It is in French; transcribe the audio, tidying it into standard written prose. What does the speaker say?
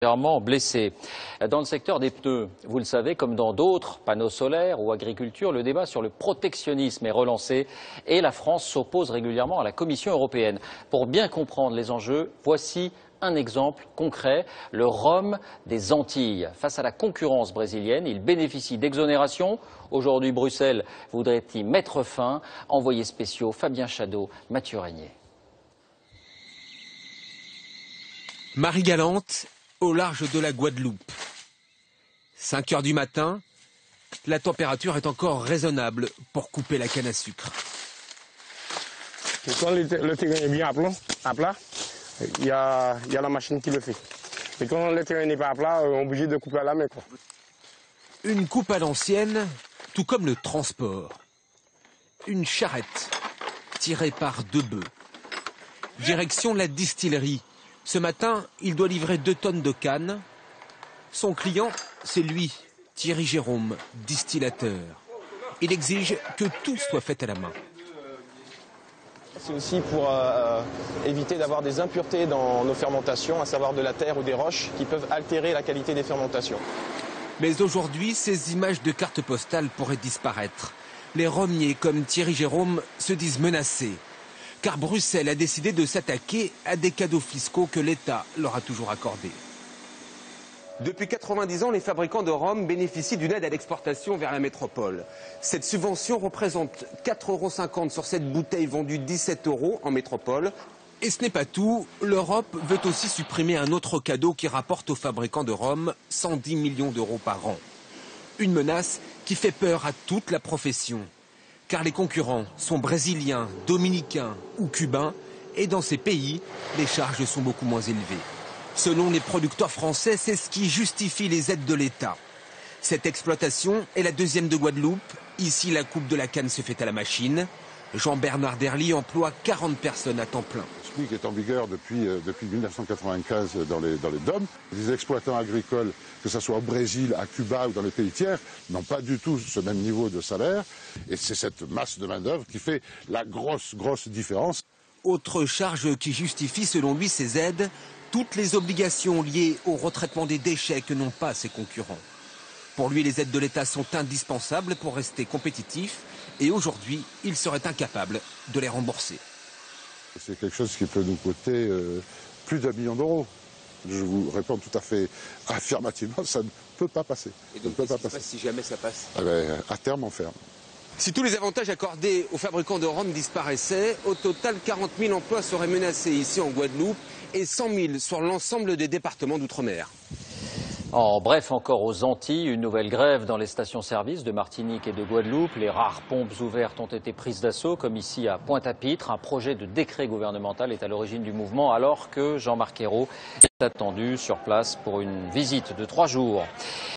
Légèrement blessés. Dans le secteur des pneus, vous le savez, comme dans d'autres, panneaux solaires ou agriculture, le débat sur le protectionnisme est relancé et la France s'oppose régulièrement à la Commission européenne. Pour bien comprendre les enjeux, voici un exemple concret, le rhum des Antilles. Face à la concurrence brésilienne, il bénéficie d'exonération. Aujourd'hui, Bruxelles voudrait y mettre fin. Envoyés spéciaux Fabien Chadeau, Mathieu Régnier. Marie-Galante, au large de la Guadeloupe. 5 heures du matin, la température est encore raisonnable pour couper la canne à sucre. Et quand le terrain est bien à plat, il y a la machine qui le fait. Et quand le terrain n'est pas à plat, on est obligé de couper à la main, quoi. Une coupe à l'ancienne, tout comme le transport. Une charrette tirée par 2 bœufs. Direction la distillerie. Ce matin, il doit livrer 2 tonnes de canne. Son client, c'est lui, Thierry Jérôme, distillateur. Il exige que tout soit fait à la main. C'est aussi pour éviter d'avoir des impuretés dans nos fermentations, à savoir de la terre ou des roches, qui peuvent altérer la qualité des fermentations. Mais aujourd'hui, ces images de cartes postales pourraient disparaître. Les rhummiers comme Thierry Jérôme se disent menacés. Car Bruxelles a décidé de s'attaquer à des cadeaux fiscaux que l'État leur a toujours accordés. Depuis 90 ans, les fabricants de rhum bénéficient d'une aide à l'exportation vers la métropole. Cette subvention représente 4,50 € sur cette bouteille vendue 17 € en métropole. Et ce n'est pas tout, l'Europe veut aussi supprimer un autre cadeau qui rapporte aux fabricants de rhum 110 millions d'euros par an. Une menace qui fait peur à toute la profession. Car les concurrents sont brésiliens, dominicains ou cubains, et dans ces pays, les charges sont beaucoup moins élevées. Selon les producteurs français, c'est ce qui justifie les aides de l'État. Cette exploitation est la deuxième de Guadeloupe. Ici, la coupe de la canne se fait à la machine. Jean-Bernard Derly emploie 40 personnes à temps plein. Le SMIC est en vigueur depuis 1995 dans les DOM. Les exploitants agricoles, que ce soit au Brésil, à Cuba ou dans les pays tiers, n'ont pas du tout ce même niveau de salaire. Et c'est cette masse de main-d'œuvre qui fait la grosse différence. Autre charge qui justifie selon lui ces aides, toutes les obligations liées au retraitement des déchets que n'ont pas ses concurrents. Pour lui, les aides de l'État sont indispensables pour rester compétitifs et aujourd'hui, il serait incapable de les rembourser. C'est quelque chose qui peut nous coûter plus d'1 million d'euros. Je vous réponds tout à fait affirmativement, ça ne peut pas passer. Et donc, qu'est-ce qui se passe si jamais ça passe? À terme, on ferme. Si tous les avantages accordés aux fabricants de rhum disparaissaient, au total 40 000 emplois seraient menacés ici en Guadeloupe et 100 000 sur l'ensemble des départements d'outre-mer. En bref, encore aux Antilles, une nouvelle grève dans les stations-service de Martinique et de Guadeloupe. Les rares pompes ouvertes ont été prises d'assaut, comme ici à Pointe-à-Pitre. Un projet de décret gouvernemental est à l'origine du mouvement, alors que Jean-Marc Ayrault est attendu sur place pour une visite de 3 jours.